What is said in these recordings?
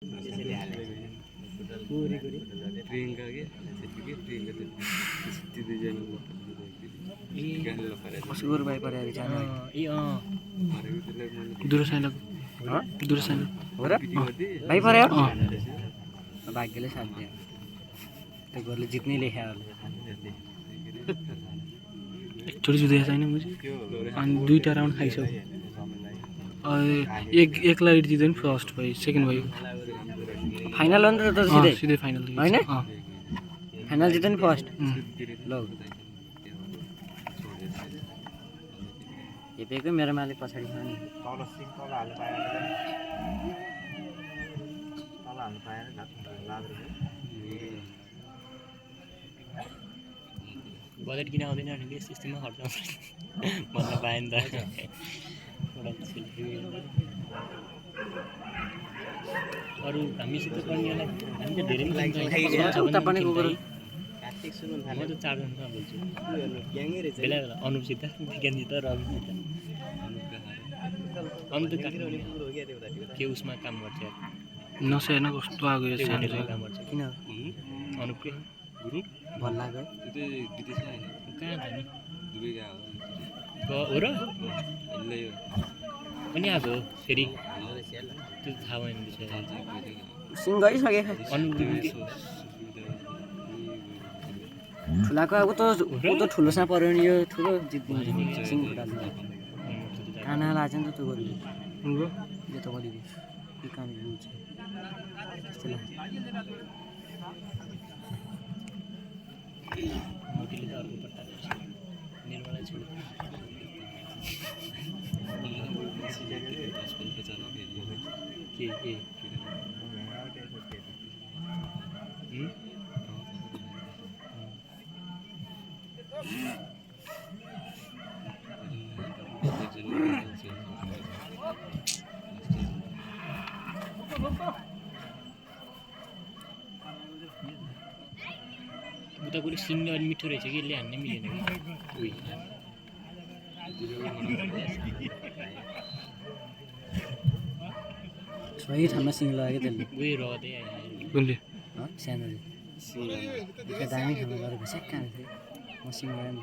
प्रियंका के सेटिके प्रियंका सेति दुईजना कसुर भाइ परेर जाने दुरसाइला दुरसाइला हो र भाइ पर्यो भाग्यले साथ दियो त्यो गोरले जित्नै लेख्या होला एकचोटि जुधेको छैन मुझे अनि दुईटा राउन्ड खाइसक्यो एक लाइट जित्यो नि फर्स्ट भयो सेकेन्ड भयो फाइनल हो नि त सिधै सिधै फाइनल हैन फाइनल जित्यो नि फर्स्ट ल हेपेको मेरो मालिक पछाडि छ नि तल सिङ तल हाल्नु पाएन तल हाल्नु पाएन लाद्रो बजेट किन आउँदैन भने सिस्टममा खर्च भन्न पाएँ नि त अरू हामीसित पढ्नेलाई हामी त धेरै उता पनि गएर म त चारजनासँग बोल्छु बेला बेला अनुपसित विज्ञानसित रविसित अन्त के उसमा काम गर्छ नसे होइन कस्तो आएको यो सानो काम गर्छ किन अनुपकै गुरु भल लाग्यो कहाँ छ नि हो र पनि आएको हो फेरि त्यो थाहा भएन सिङ गरिसके ठुलाको अब त ठुलोसँग पर्यो नि यो ठुलो जित्दिन्छ सिङ फुटाल्छ काना लाग्छ नि त त्यो गरिदियो यो त गरिदियो यो काम हुन्छ त्यस्तो लाग्छ मोटीले त अर्को पट्टा निर्मला छोड के उता कुरो सिङ्गो अनि मिठो रहेछ कि यसले हान्नै मिलेन कि सही ठाउँमा सिङ लाग्यो त्यसले उयो रदै आयो कुनले सानोले दामी ठाउँमा गरेको स्याक्का थियो म सिङ लगाएँ नि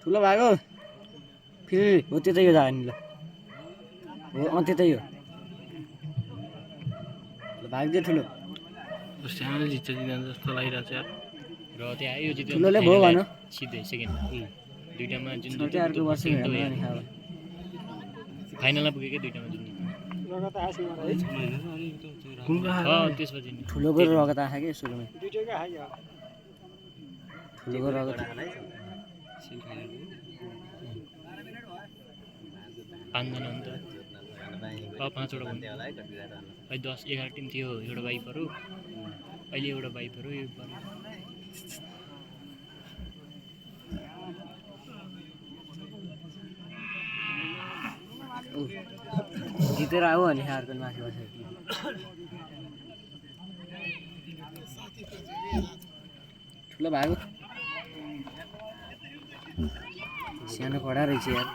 ठुलो भएको फेरि हो त्यतै हो जाने ल हो त्यतै हो भाग दे ठुलो सानोले जित्छ जित्दैन जस्तो लागिरहेको छ यार र त्यहाँ आयो जित्यो ठुलोले भयो भन सिधै सेकेन्ड दुईटामा जुन अर्को वर्ष फाइनलमा पुगेकै दुईटामा जुन त्यसपछि ठुलो गरेर रगत आएको क्या सुरुमा ठुलो रगत पाँचजना हो नि त पाँचवटा भन्यो अहिले 10-11 टिम थियो एउटा बाइकहरू अहिले एउटा बाइकहरू यो पऱ्यो जितेर आऊ अनि अर्को माथि बसेर ठुलो भएको सानो कडा रहेछ यार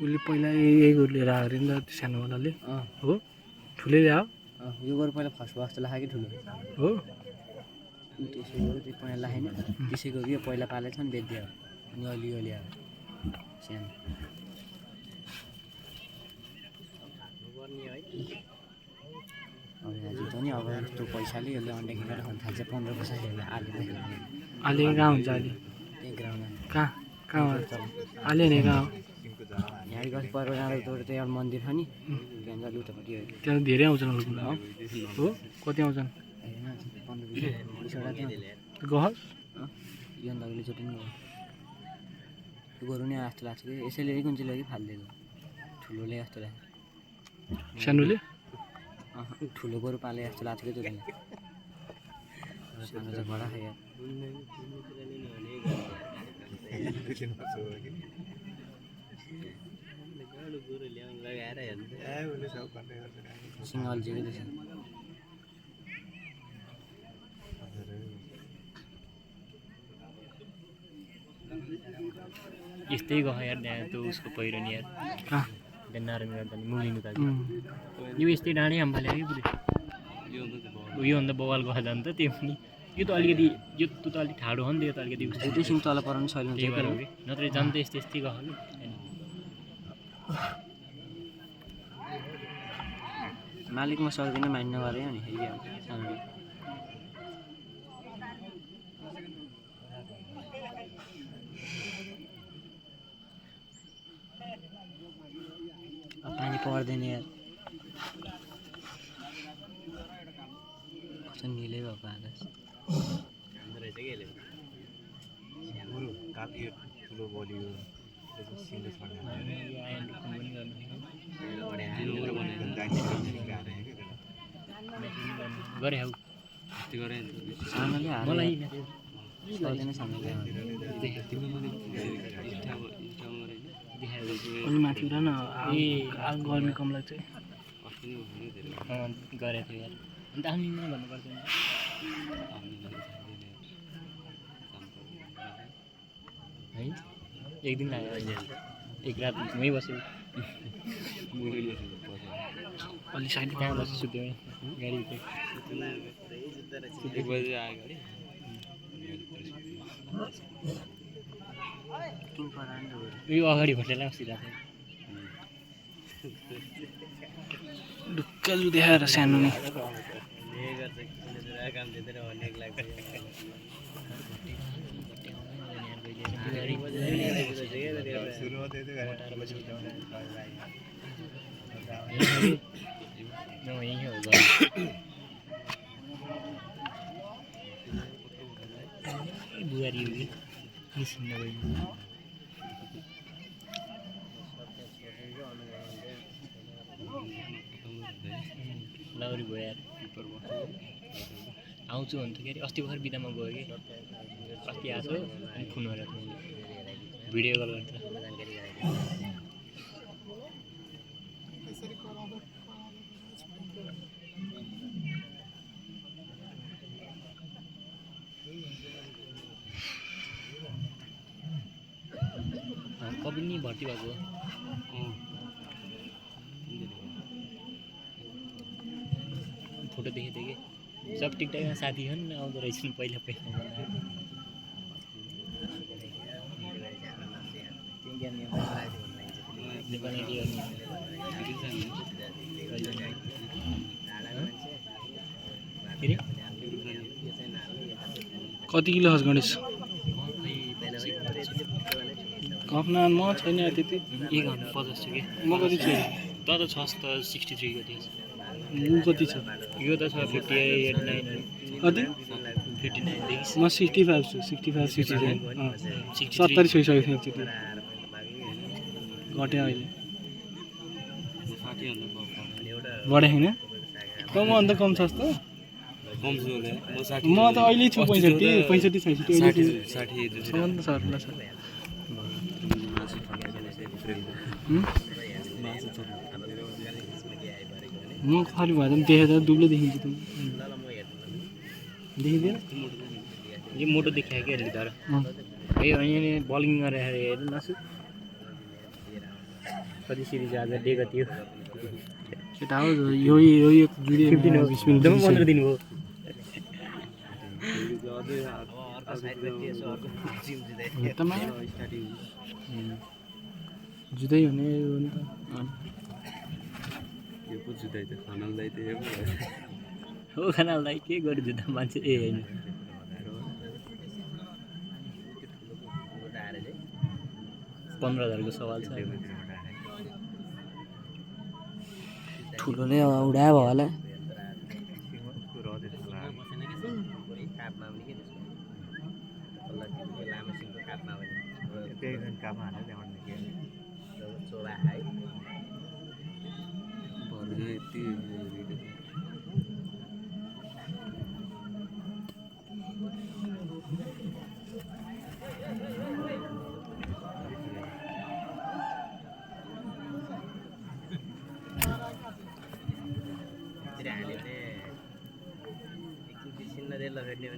उसले पहिला यही लिएर आएको अरे नि त त्यो सानोवालाले हो ठुलै ल्यायो यो गरेर पहिला फर्स्ट भएको जस्तो लाग्यो कि ठुलो हो त्यसै गऱ्यो त्यो पहिला लाखेन त्यसैको कि पहिला पालेको छ नि बेच्दियो अनि अलि ल्यायो सानो अब यहाँ जित्छ नि अब यस्तो पैसाले यसले अन्डा किनेर खान थाल्छ 15 पैसा अहिले कहाँ हुन्छ अहिले त्यही ग्राउन्डमा कहाँ अहिले नै कहाँ यहाँ गफ परेर जाँदा तोडेर त्यहाँ एउटा मन्दिर छ नि त्यहाँ लुटपट्टि हो त्यहाँ धेरै आउँछन् हो कति आउँछन् 15-20वटा त्यहाँ गहस यो दाजुले जोटिनु त्यो गरौँ नि जस्तो लाग्छ कि यसैले कुन चाहिँ लग्यो फालिदिएको ठुलोले जस्तो लाग्छ सानोले ठुलो गोरु पाले जस्तो लाग्छ कि जोटिनु सानो चाहिँ बडा खायो सिङ्गल जिरो त्यसो यस्तै गयो यार त्यहाँ त्यो उसको पहिरो नि यार कहाँ त्यहाँ नारायण गर्दा नि मुलिनु दाजु यो यस्तै डाँडै हाम्फाले कि पुरै योभन्दा बवाल गयो झन् त त्यो पनि यो त अलिकति यो त अलिक ठाडो हो नि त यो त अलिकति एकैछिन तल पराउनु छैन त्यही भएर हो कि नत्र झन् त यस्तै यस्तै गयो कि मालिकमा सक्दिनँ मान्ने गऱ्यो नि फेरि सानो पानी पर्दैन यार कस्तो निलै भएको आकाश काफी ठुलो बलियो सिन्धु गरे हौ सानोले मलाई सक्दैन सानोले अनि माथि र न गर्मी कम लाग्छ गरेको थियो यार अन्त आउनु भन्नु पर्दैन है एक दिन लाग्यो अहिले एक रात मै बस्यो अलि साइड त्यहाँ बस्यो सुत्यो गाडीभित्र यो अगाडिबाट लाउँसिरहेको थियो ढुक्क जु देखाएर सानो नि यहीँ हो बुहारी हो कि निस्किनु गयो लाउरी भयो यार आउँछु भन्थ्यो के अरे अस्ति भर्खर बिदामा गयो कि अस्ति आएको अनि फोन गरेर भिडियो कल गर्छ कपिल नि भर्ती भएको फोटो देखेको थिएँ कि सब टिकटकमा साथीहरू नि आउँदो रहेछन् पहिला कति किलो खर्च गरेछ कफना म छैन त्यति 150 छ कि म कति छु त छ त 63 कति छ ऊ कति छ यो त छ 58 9 कति 59 देखि म 65 छु 65 67 70 छोइसकेको थिएँ एकचोटि घट्यो अहिले बढे होइन त म अन्त कम छ जस्तो म त अहिले छु 65 66 म खाली भए पनि देखेर दुब्लो देखिन्छ त देखिँदैन यो मोटो देखियो कि अलिक तर है अहिले बलिङ गरेर हेर्नु नसु कति सिरिज आज डे कति हो केटा हो यो एक जुडी 15 हो 20 मिनेट 15 दिन हो जुदै हुने हो नि त हो खानालाई के गर्यो जुत्ता मान्छे ए होइन $15,000 को सवाल छ ठुलोले उडायो भयो होला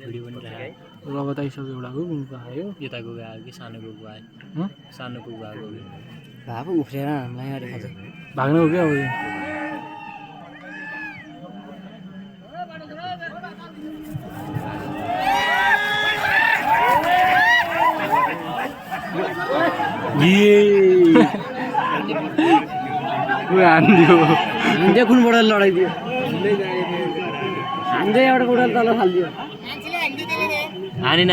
भिडियो पनि रगत आइसक्यो एउटाको गुम्पा आयो यताको गयो कि सानो कुकुर आयो हँ? सानो कुकुर आएको भए पो उफ्रेर हामीलाई अरे खान्छ भाग्नु हो क्या अब यो। हानिदियो हान्दै कुन बुढाले लडाइदियो हान्दै एउटा बुढाले तल फालिदियो हानेन